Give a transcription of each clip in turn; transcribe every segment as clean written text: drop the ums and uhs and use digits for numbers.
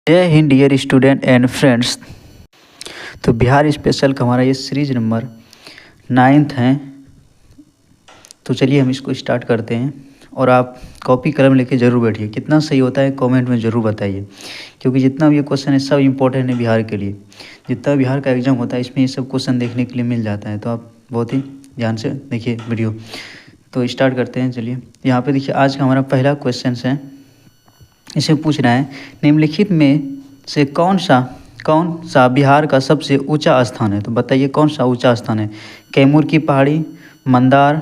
जय हिंद dear student and friends. तो बिहार स्पेशल का हमारा ये सीरीज नंबर 9 है। तो चलिए हम इसको स्टार्ट करते हैं और आप कॉपी कलम लेके ज़रूर बैठिए। कितना सही होता है कमेंट में ज़रूर बताइए, क्योंकि जितना भी ये क्वेश्चन है सब इम्पोर्टेंट है बिहार के लिए। जितना बिहार का एग्ज़ाम होता है इसमें ये सब क्वेश्चन देखने के लिए मिल जाता है, तो आप बहुत ही ध्यान से देखिए वीडियो। तो स्टार्ट करते हैं। चलिए यहाँ पे देखिए आज का हमारा पहला क्वेश्चन है। इसे पूछ रहा है निम्नलिखित में से कौन सा बिहार का सबसे ऊंचा स्थान है। तो बताइए कौन सा ऊंचा स्थान है। कैमूर की पहाड़ी, मंदार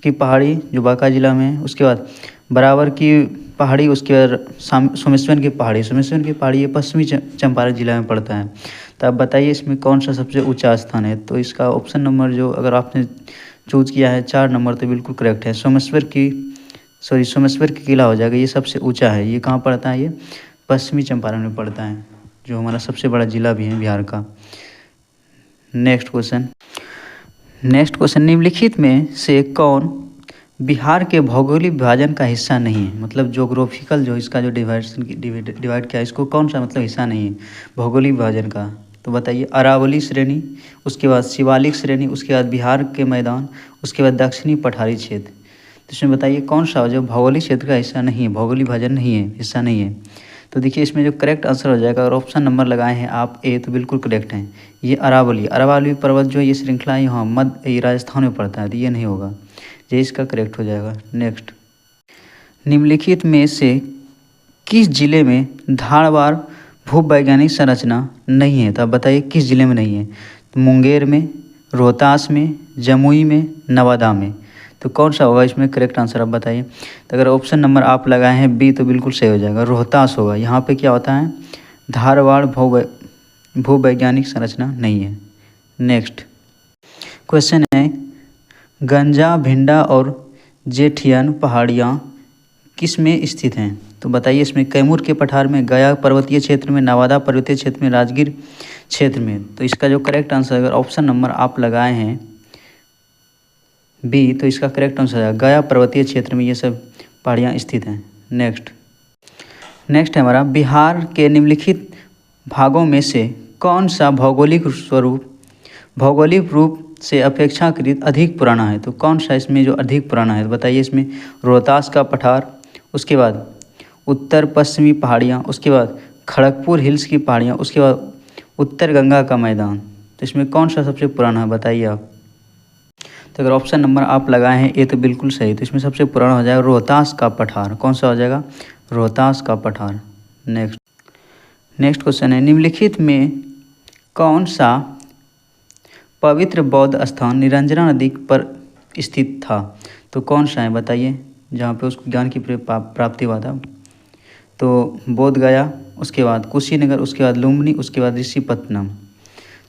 की पहाड़ी जो बांका जिला में है, उसके बाद बराबर की पहाड़ी, उसके बाद सोमेश्वर की पहाड़ी। सोमेश्वर की पहाड़ी ये पश्चिमी चंपारण जिला में पड़ता है। तो आप बताइए इसमें कौन सा सबसे ऊंचा स्थान है। तो इसका ऑप्शन नंबर जो अगर आपने चूज़ किया है 4 नंबर तो बिल्कुल करेक्ट है। सोमेश्वर की किला हो जाएगा, ये सबसे ऊंचा है। ये कहाँ पड़ता है, ये पश्चिमी चंपारण में पड़ता है, जो हमारा सबसे बड़ा जिला भी है बिहार का। नेक्स्ट क्वेश्चन निम्नलिखित में से कौन बिहार के भौगोलिक विभाजन का हिस्सा नहीं है। मतलब जोग्राफिकल जो इसका जो डिवाइड किया है, इसको कौन सा मतलब हिस्सा नहीं है भौगोलिक विभाजन का। तो बताइए अरावली श्रेणी, उसके बाद शिवालिक श्रेणी, उसके बाद बिहार के मैदान, उसके बाद दक्षिणी पठारी क्षेत्र। तो इसमें बताइए कौन सा जो भौगोलिक क्षेत्र का हिस्सा नहीं है, भौगोलिक विभाजन नहीं है, हिस्सा नहीं है। तो देखिए इसमें जो करेक्ट आंसर हो जाएगा, अगर ऑप्शन नंबर लगाए हैं आप ए तो बिल्कुल करेक्ट हैं। ये अरावली पर्वत जो ये श्रृंखला है यहाँ मध्य राजस्थान में पड़ता है, तो ये नहीं होगा, ये इसका करेक्ट हो जाएगा। नेक्स्ट निम्नलिखित में से किस जिले में धारवाड़ भूवैज्ञानिक संरचना नहीं है। तो आप बताइए किस जिले में नहीं है। तो मुंगेर में, रोहतास में, जमुई में, नवादा में। तो कौन सा होगा इसमें करेक्ट आंसर आप बताइए। तो अगर ऑप्शन नंबर आप लगाए हैं बी तो बिल्कुल सही हो जाएगा, रोहतास होगा। यहाँ पे क्या होता है, धारवाड़ भूवैज्ञानिक संरचना नहीं है। नेक्स्ट क्वेश्चन है गंजा, भिंडा और जेठियन पहाड़ियाँ किस में स्थित हैं। तो बताइए इसमें कैमूर के पठार में, गया पर्वतीय क्षेत्र में, नवादा पर्वतीय क्षेत्र में, राजगीर क्षेत्र में। तो इसका जो करेक्ट आंसर अगर ऑप्शन नंबर आप लगाए हैं बी तो इसका करेक्ट आंसर है गया पर्वतीय क्षेत्र में ये सब पहाड़ियाँ स्थित हैं। नेक्स्ट है हमारा बिहार के निम्नलिखित भागों में से कौन सा भौगोलिक रूप से अपेक्षाकृत अधिक पुराना है। तो कौन सा इसमें जो अधिक पुराना है, तो बताइए इसमें रोहतास का पठार, उसके बाद उत्तर पश्चिमी पहाड़ियाँ, उसके बाद खड़गपुर हिल्स की पहाड़ियाँ, उसके बाद उत्तर गंगा का मैदान। तो इसमें कौन सा सबसे पुराना है बताइए आप। तो अगर ऑप्शन नंबर आप लगाए हैं ए तो बिल्कुल सही, तो इसमें सबसे पुराना हो जाएगा रोहतास का पठार। कौन सा हो जाएगा, रोहतास का पठार। नेक्स्ट क्वेश्चन है निम्नलिखित में कौन सा पवित्र बौद्ध स्थान निरंजना नदी पर स्थित था। तो कौन सा है बताइए, जहाँ पे उसको ज्ञान की प्राप्ति हुआ था। तो बोध गया, उसके बाद कुशीनगर, उसके बाद लुम्बिनी, उसके बाद ऋषिपत्तनम।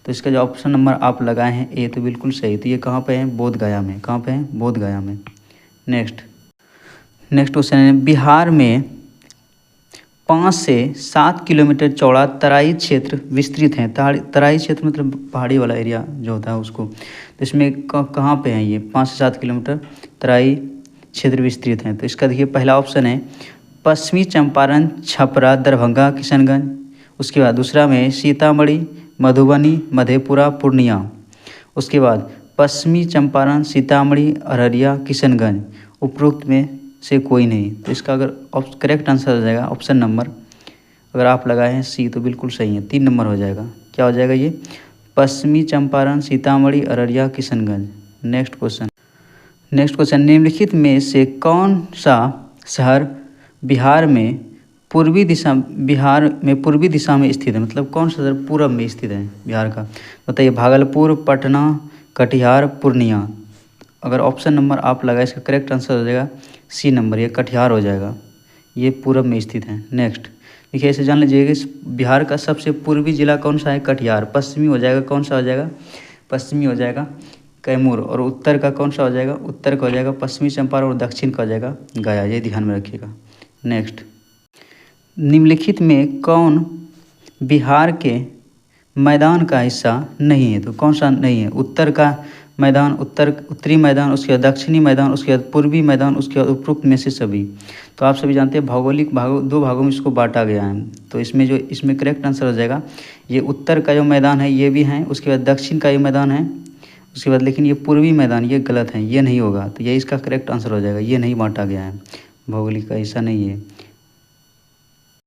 तो इसका जो ऑप्शन नंबर आप लगाए हैं ए तो बिल्कुल सही, तो ये कहाँ पे है, बोध गया में। कहाँ पे है, बोध गया में। नेक्स्ट क्वेश्चन है बिहार में 5 से 7 किलोमीटर चौड़ा तराई क्षेत्र विस्तृत है। तराई क्षेत्र मतलब पहाड़ी वाला एरिया जो होता है उसको। तो इसमें कहाँ पे है ये 5 से 7 किलोमीटर तराई क्षेत्र विस्तृत है। तो इसका देखिए पहला ऑप्शन है पश्चिमी चंपारण, छपरा, दरभंगा, किशनगंज। उसके बाद दूसरा में सीतामढ़ी, मधुबनी, मधेपुरा, पूर्णिया। उसके बाद पश्चिमी चंपारण, सीतामढ़ी, अररिया, किशनगंज। उपरोक्त में से कोई नहीं। तो इसका अगर करेक्ट आंसर हो जाएगा ऑप्शन नंबर अगर आप लगाए हैं सी तो बिल्कुल सही है, 3 नंबर हो जाएगा। क्या हो जाएगा ये, पश्चिमी चंपारण, सीतामढ़ी, अररिया, किशनगंज। नेक्स्ट क्वेश्चन निम्नलिखित में से कौन सा शहर बिहार में पूर्वी दिशा में स्थित है। मतलब कौन सा शहर पूरब में स्थित है बिहार का। बताइए भागलपुर, पटना, कटिहार, पूर्णिया। अगर ऑप्शन नंबर आप लगाए इसका करेक्ट आंसर हो जाएगा सी नंबर, ये कटिहार हो जाएगा, ये पूरब में स्थित है। नेक्स्ट देखिए ऐसे जान लीजिएगा बिहार का सबसे पूर्वी जिला कौन सा है, कटिहार। पश्चिमी हो जाएगा, कौन सा हो जाएगा, पश्चिमी हो जाएगा कैमूर। और उत्तर का कौन सा हो जाएगा, उत्तर का हो जाएगा पश्चिमी चंपारण। और दक्षिण का हो जाएगा गया, ये ध्यान में रखिएगा। नेक्स्ट निम्नलिखित में कौन बिहार के मैदान का हिस्सा नहीं है। तो कौन सा नहीं है, उत्तर का मैदान, उत्तरी मैदान, उसके बाद दक्षिणी मैदान, उसके बाद पूर्वी मैदान, उसके बाद उपरोक्त में से सभी। तो आप सभी जानते हैं भौगोलिक भागों, 2 भागों में इसको बांटा गया है। तो इसमें करेक्ट आंसर हो जाएगा ये उत्तर का जो मैदान है ये भी है, उसके बाद दक्षिण का ये मैदान है, उसके बाद लेकिन ये पूर्वी मैदान ये गलत है, ये नहीं होगा। तो ये इसका करेक्ट आंसर हो जाएगा, ये नहीं बांटा गया है भौगोलिक का, ऐसा नहीं है।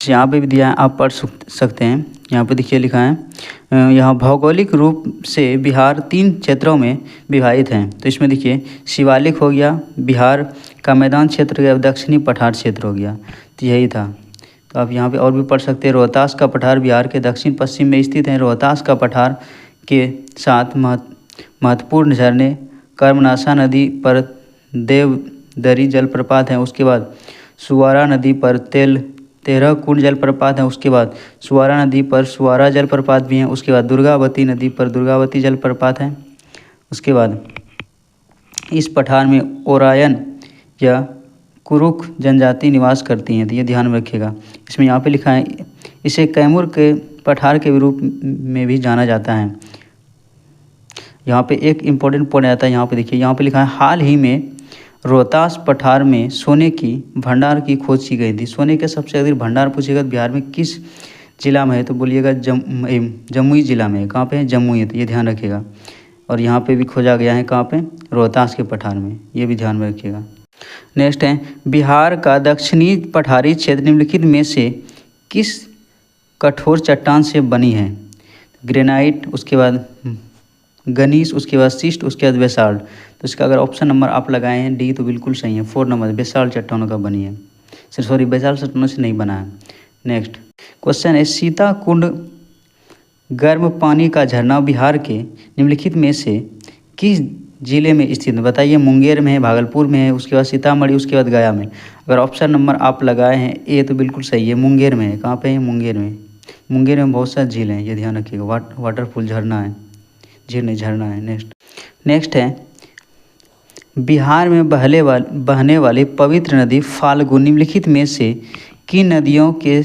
यहाँ पे भी दिया है, आप पढ़ सकते हैं। यहाँ पे देखिए लिखा है यहाँ भौगोलिक रूप से बिहार 3 क्षेत्रों में विभाजित हैं। तो इसमें देखिए शिवालिक हो गया, बिहार का मैदान क्षेत्र हो गया, दक्षिणी पठार क्षेत्र हो गया। तो यही था। तो आप यहाँ पे और भी पढ़ सकते हैं। रोहतास का पठार बिहार के दक्षिण पश्चिम में स्थित है। रोहतास का पठार के साथ महत्वपूर्ण झरने कर्मनाशा नदी पर देवदरी जलप्रपात हैं। उसके बाद सुवारा नदी पर 13 कुंड जलप्रपात हैं। उसके बाद सुवारा नदी पर सुवारा जलप्रपात भी हैं। उसके बाद दुर्गावती नदी पर दुर्गावती जलप्रपात है। उसके बाद इस पठार में ओरायन या कुरुख जनजाति निवास करती हैं। तो ये ध्यान में रखिएगा। इसमें यहाँ पे लिखा है इसे कैमूर के पठार के रूप में भी जाना जाता है। यहाँ पे एक इम्पोर्टेंट पॉइंट आता है, यहाँ पे देखिए, यहाँ पे लिखा है हाल ही में रोहतास पठार में सोने की भंडार की खोज की गई थी। सोने के सबसे अधिक भंडार पूछेगा बिहार में किस जिला में है, तो बोलिएगा जमुई जिला में है। कहाँ पे है? जमुई है। तो ये ध्यान रखिएगा। और यहाँ पे भी खोजा गया है, कहाँ पे? रोहतास के पठार में, ये भी ध्यान में रखिएगा। नेक्स्ट है बिहार का दक्षिणी पठारी क्षेत्र निम्नलिखित में से किस कठोर चट्टान से बनी है? ग्रेनाइट, उसके बाद गनीस, उसके बाद सिस्ट, उसके बाद बेसाल्ट। तो इसका अगर ऑप्शन नंबर आप लगाए हैं डी तो बिल्कुल सही है। 4 नंबर बेसाल्ट चट्टानों का बनी है, सॉरी बेसाल्ट चट्टानों से नहीं बना है। नेक्स्ट क्वेश्चन है सीता कुंड गर्म पानी का झरना बिहार के निम्नलिखित में से किस जिले में स्थित है? बताइए। मुंगेर में है, भागलपुर में है, उसके बाद सीतामढ़ी, उसके बाद गया में। अगर ऑप्शन नंबर आप लगाए हैं ए तो बिल्कुल सही है, मुंगेर में है। कहाँ पे है? मुंगेर में। मुंगेर में बहुत सारे झील हैं, ये ध्यान रखिएगा। वाटरफॉल झरना है, झील नहीं झरना है। नेक्स्ट है बिहार में बहने वाली पवित्र नदी फाल्गु निम्नलिखित में से किन नदियों के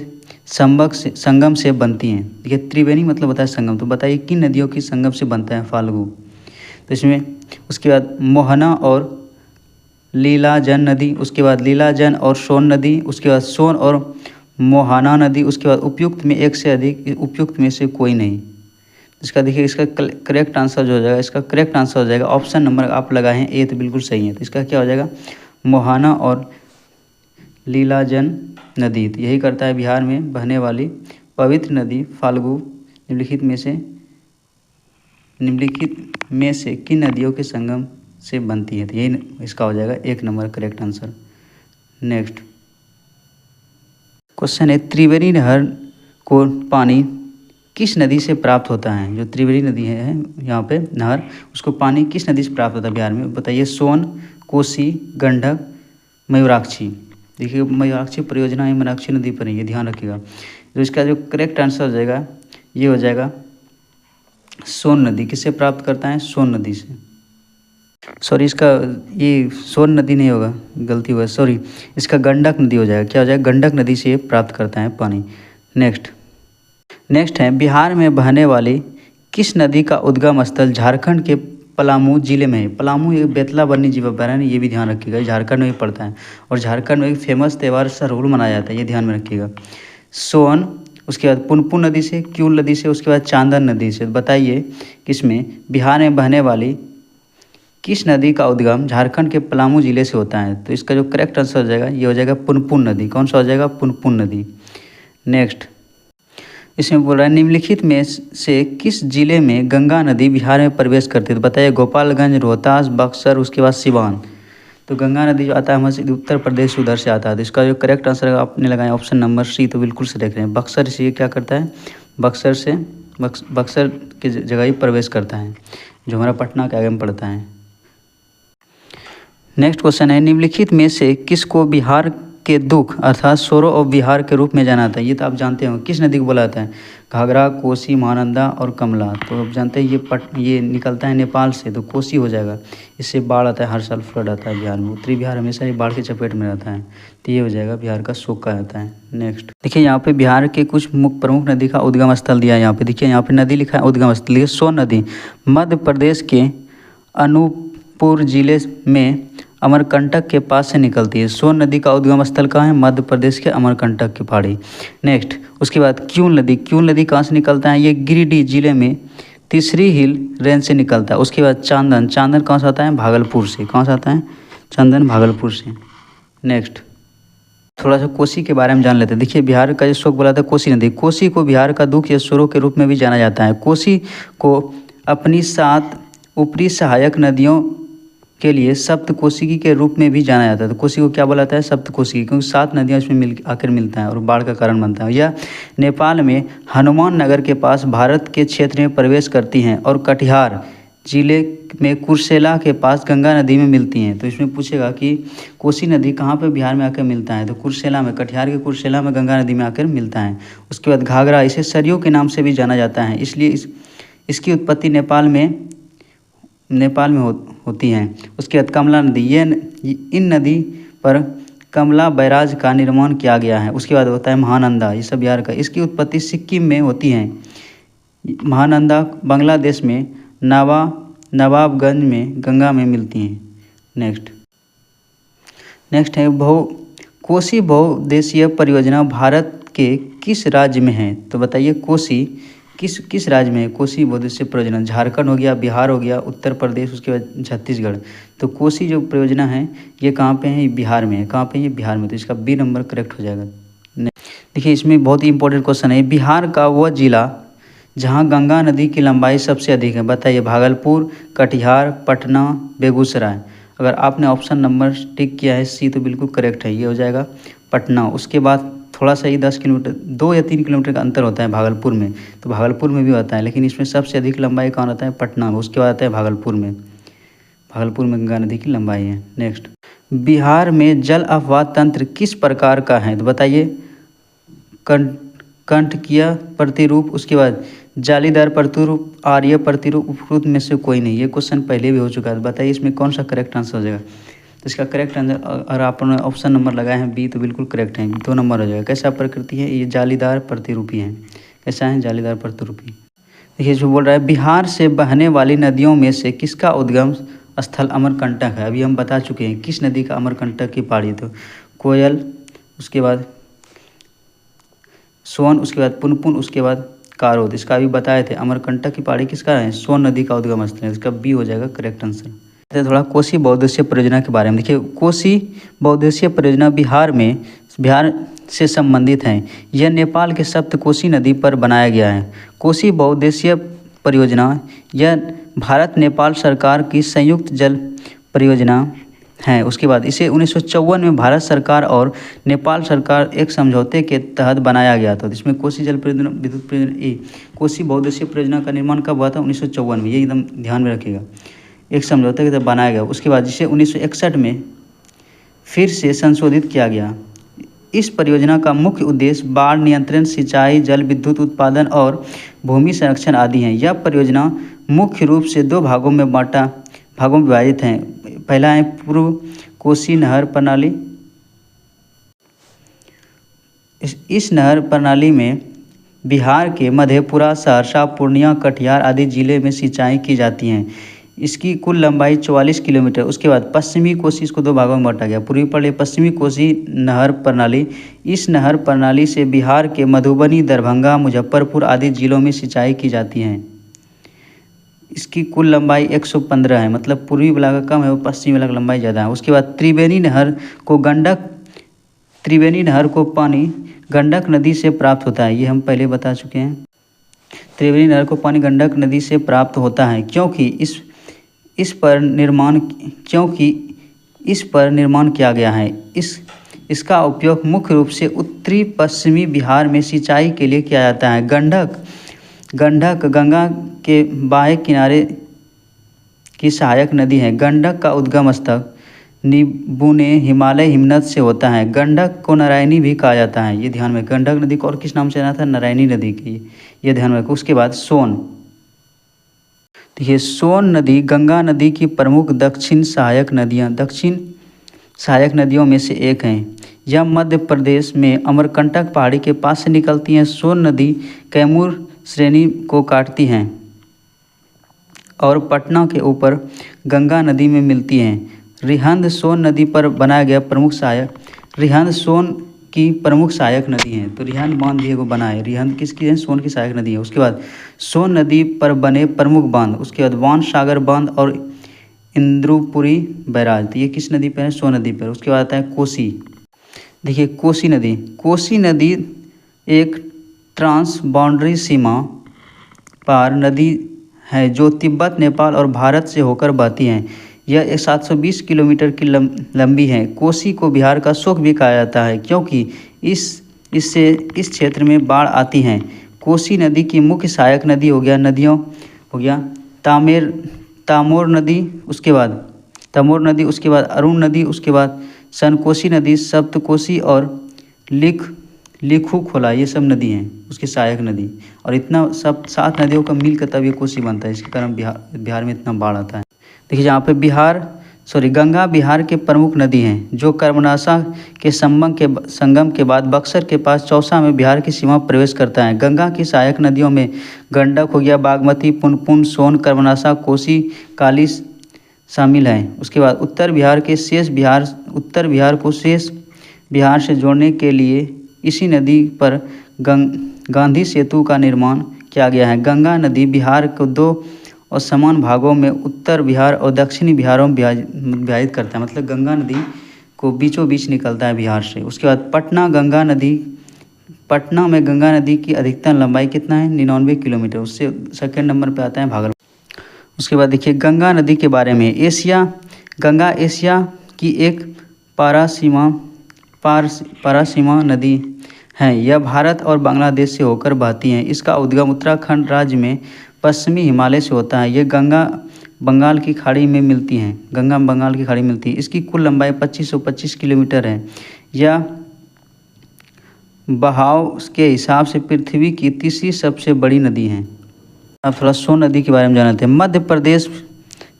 संगम से बनती हैं? देखिए त्रिवेणी मतलब बताए संगम, तो बताइए किन नदियों की संगम से बनता है फाल्गु? तो इसमें उसके बाद मोहना और लीलाजन नदी, उसके बाद लीलाजन और सोन नदी, उसके बाद सोन और मोहाना नदी, उसके बाद उपयुक्त में एक से अधिक, उपयुक्त में से कोई नहीं। इसका देखिए इसका करेक्ट आंसर जो हो जाएगा, इसका करेक्ट आंसर हो जाएगा ऑप्शन नंबर आप लगाए हैं ए तो बिल्कुल सही है। तो इसका क्या हो जाएगा? मोहाना और लीलाजन नदी। तो यही करता है बिहार में बहने वाली पवित्र नदी फाल्गु निम्नलिखित में से किन नदियों के संगम से बनती है? तो यही इसका हो जाएगा 1 number correct answer. Next question है त्रिवेणी नहर को पानी किस नदी से प्राप्त होता है? जो त्रिवेणी नदी है यहाँ पे नहर, उसको पानी किस नदी से प्राप्त होता है बिहार में? बताइए। सोन, कोसी, गंडक, मयूराक्षी। देखिए मयूराक्षी परियोजना है मयूराक्षी नदी पर है, ये ध्यान रखिएगा। तो इसका जो करेक्ट आंसर हो जाएगा ये हो जाएगा सोन नदी। किससे प्राप्त करता है? सोन नदी से। सॉरी इसका ये सोन नदी नहीं होगा, गलती हुआ, सॉरी इसका गंडक नदी हो जाएगा। क्या हो जाएगा? गंडक नदी से प्राप्त करता है पानी। नेक्स्ट है बिहार में बहने वाली किस नदी का उद्गम स्थल झारखंड के पलामू जिले में है? पलामू एक बेतला बन्नी जीवा बहन है, ये भी ध्यान रखिएगा। झारखंड में भी पड़ता है और झारखंड में एक फेमस त्यौहार सरहुल मनाया जाता है, ये ध्यान में रखिएगा। सोन, उसके बाद पुनपुन नदी से, क्यूल नदी से, उसके बाद चांदन नदी से। बताइए किसमें बिहार में बहने वाली किस नदी का उद्गम झारखंड के पलामू जिले से होता है? तो इसका जो करेक्ट आंसर हो जाएगा ये हो जाएगा पुनपुन नदी। कौन सा हो जाएगा? पुनपुन नदी। नेक्स्ट इसमें बोल रहा है निम्नलिखित में से किस जिले में गंगा नदी बिहार में प्रवेश करती है? तो बताइए। गोपालगंज, रोहतास, बक्सर, उसके बाद सिवान। तो गंगा नदी जो आता है हमारे उत्तर प्रदेश उधर से आता है। तो इसका जो करेक्ट आंसर आपने लगाया ऑप्शन नंबर सी तो बिल्कुल से देख रहे हैं। बक्सर से ये क्या करता है? बक्सर की जगह ही प्रवेश करता है, जो हमारा पटना के आगे में पड़ता है। नेक्स्ट क्वेश्चन है निम्नलिखित में से किसको बिहार के दुख अर्थात सोरो ऑफ बिहार के रूप में जाना जाता है? ये तो आप जानते हो किस नदी को बोला जाता है? घाघरा, कोसी, महानंदा और कमला। तो आप जानते हैं ये निकलता है नेपाल से, तो कोसी हो जाएगा। इससे बाढ़ आता है, हर साल फ्लड आता है बिहार में। उत्तरी बिहार हमेशा ही बाढ़ के चपेट में रहता है, तो ये हो जाएगा बिहार का शोक का आता है। नेक्स्ट देखिए यहाँ पे बिहार के कुछ प्रमुख नदी का उद्गम स्थल दिया है। यहाँ पे देखिए यहाँ पे नदी लिखा है उद्गम स्थल, सोन नदी मध्य प्रदेश के अनूपपुर जिले में अमरकंटक के पास से निकलती है। सोन नदी का उद्गम स्थल कहाँ है? मध्य प्रदेश के अमरकंटक की पहाड़ी। नेक्स्ट, उसके बाद क्यूल नदी। क्यूल नदी कहाँ से निकलता है? ये गिरिडीह जिले में तीसरी हिल रेंज से निकलता है। उसके बाद चांदन। चांदन कहाँ से आता है? भागलपुर से। कहाँ से आता है? चांदन भागलपुर से। नेक्स्ट, थोड़ा सा कोसी के बारे में जान लेते हैं। देखिए, बिहार का जो शोक बोला था कोसी नदी। कोसी को बिहार का दुख या स्वरों के रूप में भी जाना जाता है। कोसी को अपनी 7 ऊपरी सहायक नदियों के लिए सप्तकोशिकी के रूप में भी जाना जाता है। तो कोसी को क्या बोला जाता है? सप्तकोशिकी, क्योंकि 7 नदियाँ इसमें आकर मिलता है और बाढ़ का कारण बनता है। यह नेपाल में हनुमान नगर के पास भारत के क्षेत्र में प्रवेश करती हैं और कटिहार जिले में कुर्सेला के पास गंगा नदी में मिलती हैं। तो इसमें पूछेगा कि कोसी नदी कहाँ पे बिहार में आकर मिलता है? तो कुर्सेला में, कटिहार के कुर्सेला में गंगा नदी में आकर मिलता है। उसके बाद घाघरा, इसे सरयू के नाम से भी जाना जाता है, इसलिए इसकी उत्पत्ति नेपाल में होती हैं। उसके बाद कमला नदी। इन नदी पर कमला बैराज का निर्माण किया गया है। उसके बाद होता है महानंदा, ये सब बिहार का। इसकी उत्पत्ति सिक्किम में होती है। महानंदा बांग्लादेश में नवाबगंज में गंगा में मिलती हैं। नेक्स्ट है कोसी बहुउद्देशीय परियोजना भारत के किस राज्य में है? तो बताइए, कोसी किस राज्य में है? कोसी बहुउद्देशीय परियोजना झारखंड हो गया, बिहार हो गया, उत्तर प्रदेश, उसके बाद छत्तीसगढ़। तो कोसी जो परियोजना है ये कहाँ पे है? बिहार में है। कहाँ पे? ये बिहार में। तो इसका बी नंबर करेक्ट हो जाएगा। देखिए, इसमें बहुत ही इंपॉर्टेंट क्वेश्चन है। बिहार का वह जिला जहाँ गंगा नदी की लंबाई सबसे अधिक है, बताइए। भागलपुर, कटिहार, पटना, बेगूसराय। अगर आपने ऑप्शन नंबर टिक किया है सी तो बिल्कुल करेक्ट है, ये हो जाएगा पटना। उसके बाद थोड़ा सा ही 10 किलोमीटर, 2 या 3 किलोमीटर का अंतर होता है भागलपुर में, तो भागलपुर में भी होता है, लेकिन इसमें सबसे अधिक लंबाई कहाँ आता है? पटना में। उसके बाद आता है भागलपुर में। भागलपुर में गंगा नदी की लंबाई है। नेक्स्ट, बिहार में जल अफवाह तंत्र किस प्रकार का है? तो बताइए। कंटकीय प्रतिरूप, उसके बाद जालीदार प्रतिरूप, आर्य प्रतिरूप, उपरोक्त में से कोई नहीं। ये क्वेश्चन पहले भी हो चुका है। बताइए इसमें कौन सा करेक्ट आंसर हो जाएगा? तो इसका करेक्ट आंसर, अगर आपने ऑप्शन नंबर लगाए हैं बी तो बिल्कुल करेक्ट है, 2 नंबर हो जाएगा। कैसा प्रकृति है? ये जालीदार प्रतिरूपी है। कैसा है? जालीदार प्रतिरूपी। देखिए, जो बोल रहा है बिहार से बहने वाली नदियों में से किसका उद्गम स्थल अमरकंटक है? अभी हम बता चुके हैं किस नदी का अमरकंटक की पहाड़ी। तो कोयल, उसके बाद सोन, उसके बाद पुनपुन, उसके बाद कारोद। इसका भी बताए थे। अमरकंटक की पहाड़ी किसका है? सोन नदी का उद्गम स्थल है। इसका बी हो जाएगा करेक्ट आंसर। थोड़ा कोसी बहुउद्देशीय परियोजना के बारे में। देखिए, कोसी बहुउद्देशीय परियोजना बिहार से संबंधित है। यह नेपाल के सप्तकोशी नदी पर बनाया गया है। कोसी बहुउद्देशीय परियोजना यह भारत नेपाल सरकार की संयुक्त जल परियोजना है। उसके बाद इसे 1954 में भारत सरकार और नेपाल सरकार एक समझौते के तहत बनाया गया था। इसमें कोसी जल परियोजना, विद्युत परियोजना, कोसी बहुउद्देशीय परियोजना का निर्माण कब हुआ था? 1954 में। ये एकदम ध्यान में रखिएगा, एक समझौते के तहत बनाया गया। उसके बाद जिसे 1961 में फिर से संशोधित किया गया। इस परियोजना का मुख्य उद्देश्य बाढ़ नियंत्रण, सिंचाई, जल विद्युत उत्पादन और भूमि संरक्षण आदि हैं। यह परियोजना मुख्य रूप से 2 भागों में विभाजित है। पहला है पूर्व कोसी नहर प्रणाली। इस नहर प्रणाली में बिहार के मधेपुरा, सहरसा, पूर्णिया, कटिहार आदि जिले में सिंचाई की जाती है। इसकी कुल लंबाई 44 किलोमीटर। उसके बाद पश्चिमी कोसी, इसको 2 भागों में बांटा गया। पूर्वी पड़े पश्चिमी कोसी नहर प्रणाली। इस नहर प्रणाली से बिहार के मधुबनी, दरभंगा, मुजफ्फरपुर आदि जिलों में सिंचाई की जाती है। इसकी कुल लंबाई 115 है, मतलब पूर्वी वाला का कम है और पश्चिमी वाला का लंबाई ज़्यादा है। उसके बाद त्रिवेणी नहर को पानी गंडक नदी से प्राप्त होता है। ये हम पहले बता चुके हैं। त्रिवेणी नहर को पानी गंडक नदी से प्राप्त होता है क्योंकि इस पर निर्माण किया गया है। इसका उपयोग मुख्य रूप से उत्तरी पश्चिमी बिहार में सिंचाई के लिए किया जाता है। गंडक गंगा के बाएं किनारे की सहायक नदी है। गंडक का उद्गम स्थल निबुने हिमालय हिमनद से होता है। गंडक को नारायणी भी कहा जाता है। ये ध्यान में, गंडक नदी को और किस नाम से जाना था? नारायणी नदी की, ये ध्यान में रखो। उसके बाद सोन। देखिए, सोन नदी गंगा नदी की प्रमुख दक्षिण सहायक नदियों में से एक है। यह मध्य प्रदेश में अमरकंटक पहाड़ी के पास से निकलती है। सोन नदी कैमूर श्रेणी को काटती है। और पटना के ऊपर गंगा नदी में मिलती हैं। रिहंद सोन नदी पर बनाया गया प्रमुख सहायक, रिहंद सोन की प्रमुख सहायक नदी है। तो रिहंद बांध भी एगो बना है, रिहंद किसकी है, सोन की सहायक नदी है। उसके बाद सोन नदी पर बने प्रमुख बांध, उसके बाद वान सागर बांध और इंद्रुपुरी बैराज। तो ये किस नदी पर है, सोन नदी पर। उसके बाद आता है कोसी। देखिए कोसी नदी, कोसी नदी एक ट्रांस बाउंड्री सीमा पार नदी है जो तिब्बत, नेपाल और भारत से होकर बहती हैं। यह 720 किलोमीटर की लंबी है। कोसी को बिहार का शोक भी कहा जाता है क्योंकि इससे इस क्षेत्र में बाढ़ आती हैं। कोसी नदी की मुख्य सहायक नदी हो गया तामोर नदी, उसके बाद तमोर नदी, उसके बाद अरुण नदी, उसके बाद सनकोसी नदी, सप्तकोसी और लिखू खोला, ये सब नदी हैं उसकी सहायक नदी। और इतना सब 7 नदियों का मिल कर तब ये कोसी बनता है, इसके कारण बिहार में इतना बाढ़ आता है। देखिए जहाँ पे गंगा बिहार के प्रमुख नदी हैं जो कर्मनाशा के संगम के बाद बक्सर के पास चौसा में बिहार की सीमा प्रवेश करता है। गंगा की सहायक नदियों में गंडक हो गया, बागमती, पुनपुन, सोन, कर्मनाशा, कोसी, काली शामिल हैं। उसके बाद उत्तर बिहार को शेष बिहार से जोड़ने के लिए इसी नदी पर गांधी सेतु का निर्माण किया गया है। गंगा नदी बिहार को 2 और समान भागों में उत्तर बिहार और दक्षिणी बिहारों में विभाजित करता है, मतलब गंगा नदी को बीचों बीच निकलता है बिहार से। उसके बाद पटना में गंगा नदी की अधिकतम लंबाई कितना है, 99 किलोमीटर। उससे सेकंड नंबर पर आता है भागलपुर। उसके बाद देखिए गंगा नदी के बारे में, गंगा एशिया की एक पारसीमा नदी है। यह भारत और बांग्लादेश से होकर बहती है। इसका उद्गम उत्तराखंड राज्य में पश्चिमी हिमालय से होता है। ये गंगा बंगाल की खाड़ी में मिलती है। इसकी कुल लंबाई 2525 किलोमीटर है। यह बहाव के हिसाब से पृथ्वी की तीसरी सबसे बड़ी नदी है। अब थोड़ा सोन नदी के बारे में जानते हैं। मध्य प्रदेश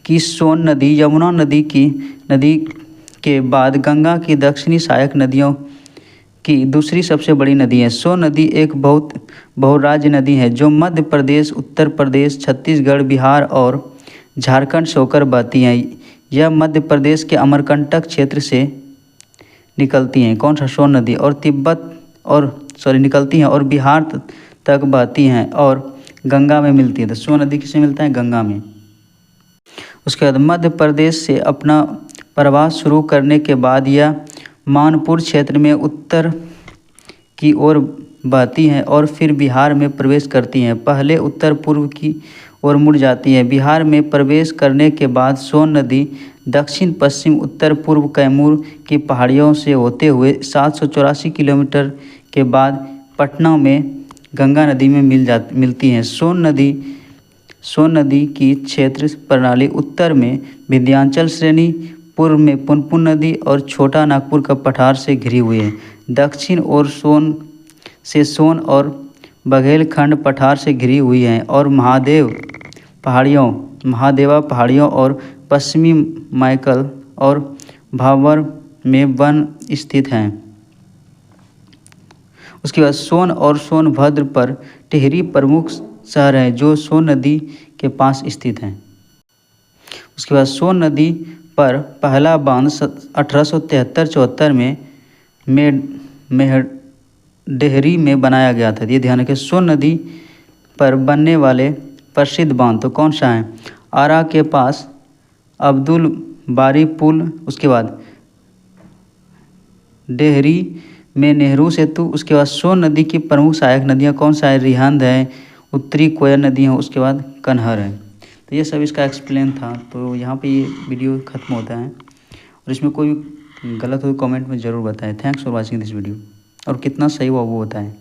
की सोन नदी यमुना नदी के बाद गंगा की दक्षिणी सहायक नदियों की दूसरी सबसे बड़ी नदी है। सोन नदी एक बहुराज्य नदी है जो मध्य प्रदेश, उत्तर प्रदेश, छत्तीसगढ़, बिहार और झारखंड से होकर बहती है। यह मध्य प्रदेश के अमरकंटक क्षेत्र से निकलती हैं, कौन सा, सोन नदी, और निकलती हैं और बिहार तक बहती हैं और गंगा में मिलती है। तो सोन नदी किससे मिलता है, गंगा में। उसके बाद मध्य प्रदेश से अपना प्रवास शुरू करने के बाद यह मानपुर क्षेत्र में उत्तर की ओर बहती हैं और फिर बिहार में प्रवेश करती हैं। पहले उत्तर पूर्व की ओर मुड़ जाती है। बिहार में प्रवेश करने के बाद सोन नदी दक्षिण पश्चिम उत्तर पूर्व कैमूर की पहाड़ियों से होते हुए 784 किलोमीटर के बाद पटना में गंगा नदी में मिलती हैं। सोन नदी की क्षेत्र प्रणाली उत्तर में विंध्याचल श्रेणी, पूर्व में पुनपुन नदी और छोटा नागपुर का पठार से घिरी हुई है। दक्षिण ओर सोन और बघेलखंड पठार से घिरी हुई है और महादेवा पहाड़ियों और पश्चिमी मैकल और भावर में वन स्थित हैं। उसके बाद सोन और सोनभद्र पर टिहरी प्रमुख शहर है जो सोन नदी के पास स्थित हैं। उसके बाद सोन नदी पर पहला बांध 1873-74 में डेहरी में बनाया गया था। ये ध्यान रखें, सोन नदी पर बनने वाले प्रसिद्ध बांध तो कौन सा है, आरा के पास अब्दुल बारी पुल, उसके बाद डेहरी में नेहरू सेतु। उसके बाद सोन नदी की प्रमुख सहायक नदियाँ कौन सा है, रिहंद है, उत्तरी कोयल नदी है, उसके बाद कन्हर है। तो ये सब इसका एक्सप्लेन था। तो यहाँ पे ये वीडियो ख़त्म होता है और इसमें कोई गलत हो कमेंट में ज़रूर बताएं। Thanks for watching this video. और कितना सही हुआ वो बताएं।